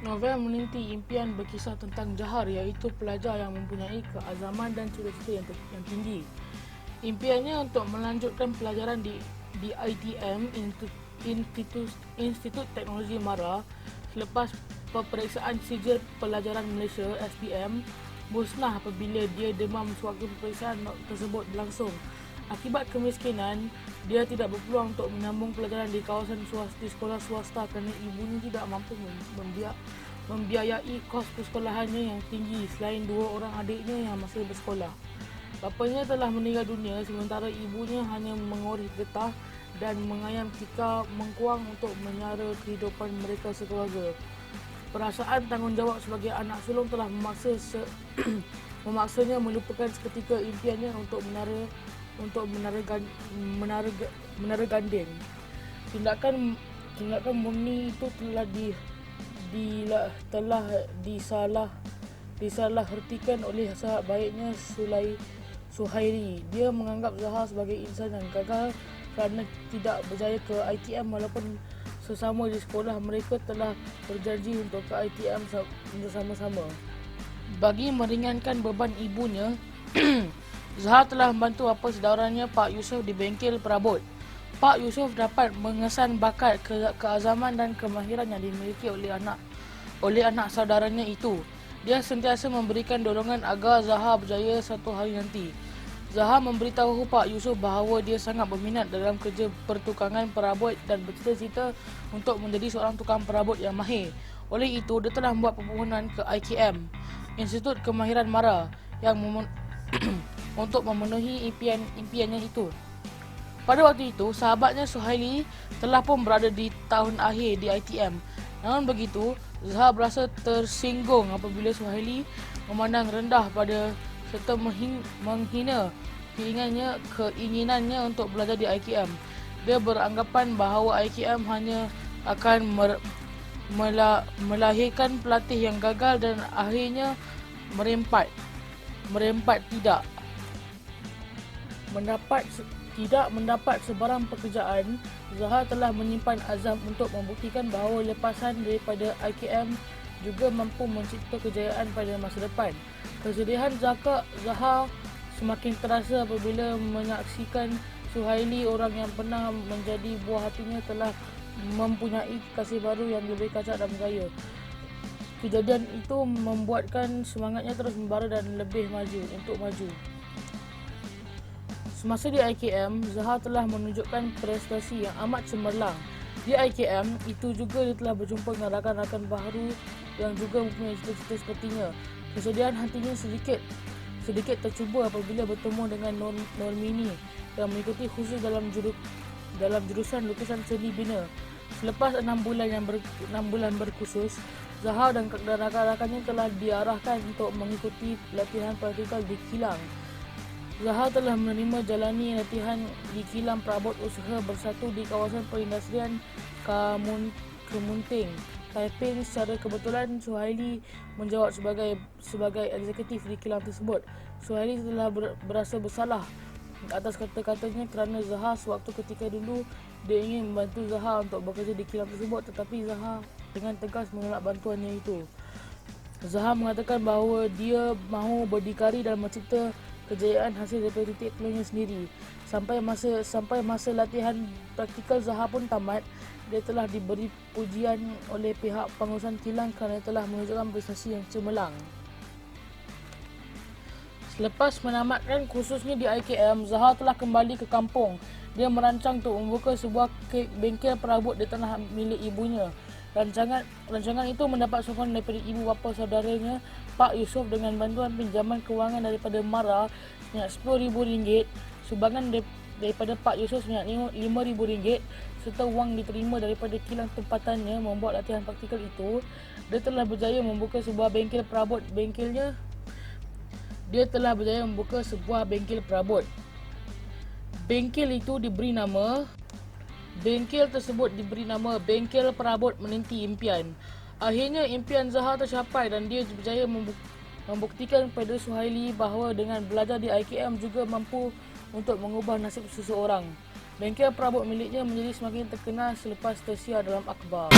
Novel meniti impian berkisah tentang Jahar, iaitu pelajar yang mempunyai keazaman dan cita-cita yang tinggi. Impiannya untuk melanjutkan pelajaran di ITM, Institut Teknologi Mara, selepas peperiksaan sijil pelajaran Malaysia (SPM) musnah apabila dia demam sewaktu peperiksaan tersebut berlangsung. Akibat kemiskinan, dia tidak berpeluang untuk menyambung pelajaran di kawasan di sekolah swasta kerana ibunya tidak mampu membiayai kos persekolahannya yang tinggi selain dua orang adiknya yang masih bersekolah. Bapanya telah meninggal dunia sementara ibunya hanya mengurus getah dan mengayam tikar mengkuang untuk menyara kehidupan mereka sekeluarga. Perasaan tanggungjawab sebagai anak sulung telah memaksanya melupakan seketika impiannya untuk menara ganding. Tindakan murni itu telah disalahertikan oleh sahabat baiknya Suhairi. Dia menganggap Zahar sebagai insan yang gagal kerana tidak berjaya ke ITM walaupun sesama di sekolah mereka telah berjanji untuk ke ITM bersama-sama. Bagi meringankan beban ibunya, Zahar telah membantu bapa saudaranya Pak Yusof di bengkel perabot. Pak Yusof dapat mengesan bakat, keazaman dan kemahiran yang dimiliki oleh anak saudaranya itu. Dia sentiasa memberikan dorongan agar Zahar berjaya satu hari nanti. Zahar memberitahu Pak Yusof bahawa dia sangat berminat dalam kerja pertukangan perabot dan bercita-cita untuk menjadi seorang tukang perabot yang mahir. Oleh itu, dia telah membuat permohonan ke IKM, Institut Kemahiran Mara, yang untuk memenuhi impiannya itu. Pada waktu itu, sahabatnya Suhaili telah pun berada di tahun akhir di ITM. Namun begitu, Zahar berasa tersinggung apabila Suhaili memandang rendah pada serta menghina keinginannya untuk belajar di IKM. Dia beranggapan bahawa IKM hanya akan melahirkan pelatih yang gagal dan akhirnya merempat tidak mendapat sebarang pekerjaan. Zahar telah menyimpan azam untuk membuktikan bahawa lepasan daripada IKM juga mampu mencipta kejayaan pada masa depan. Kesedihan Zahar semakin terasa apabila menyaksikan Suhaili, orang yang pernah menjadi buah hatinya, telah mempunyai kasih baru yang lebih kacak dan bergaya. Kejadian itu membuatkan semangatnya terus membara dan lebih maju. Semasa di IKM, Zahar telah menunjukkan prestasi yang amat cemerlang. Di IKM itu juga dia telah berjumpa dengan rakan-rakan baru yang juga mempunyai cita-cita sepertinya. Kesedihan hatinya sedikit tercuba apabila bertemu dengan Normini yang mengikuti khusus dalam jurusan lukisan seni bina. Selepas 6 bulan berkursus, Zahar dan rakan-rakannya telah diarahkan untuk mengikuti latihan praktikal di kilang. Zahar telah menerima jalani latihan di kilang perabot usaha bersatu di kawasan perindustrian Kemunting, Taiping. Secara kebetulan, Suhaili menjawab sebagai eksekutif di kilang tersebut. Suhaili telah berasa bersalah atas kata-katanya kerana Zahar sewaktu ketika dulu dia ingin membantu Zahar untuk bekerja di kilang tersebut, tetapi Zahar dengan tegas menolak bantuannya itu. Zahar mengatakan bahawa dia mahu berdikari dan mencipta kejayaan hasil daripada titik telurnya sendiri. Sampai masa latihan praktikal Zahar pun tamat, dia telah diberi pujian oleh pihak pengurusan kilang kerana telah menunjukkan prestasi yang cemerlang. Selepas menamatkan kursusnya di IKM, Zahar telah kembali ke kampung. Dia merancang untuk membuka sebuah bengkel perabot di tanah milik ibunya. Rancangan itu mendapat sokongan daripada ibu bapa saudaranya Pak Yusof dengan bantuan pinjaman kewangan daripada Mara sebanyak RM10,000, sumbangan daripada Pak Yusof sebanyak RM5,000 serta wang diterima daripada kilang tempatannya membuat latihan praktikal itu. Dia telah berjaya membuka sebuah bengkel perabot. Bengkel tersebut diberi nama Bengkel Perabot Meniti Impian. Akhirnya impian Zahar tercapai dan dia berjaya membuktikan kepada Suhaili bahawa dengan belajar di IKM juga mampu untuk mengubah nasib seseorang. Bengkel perabot miliknya menjadi semakin terkenal selepas tersiar dalam akhbar.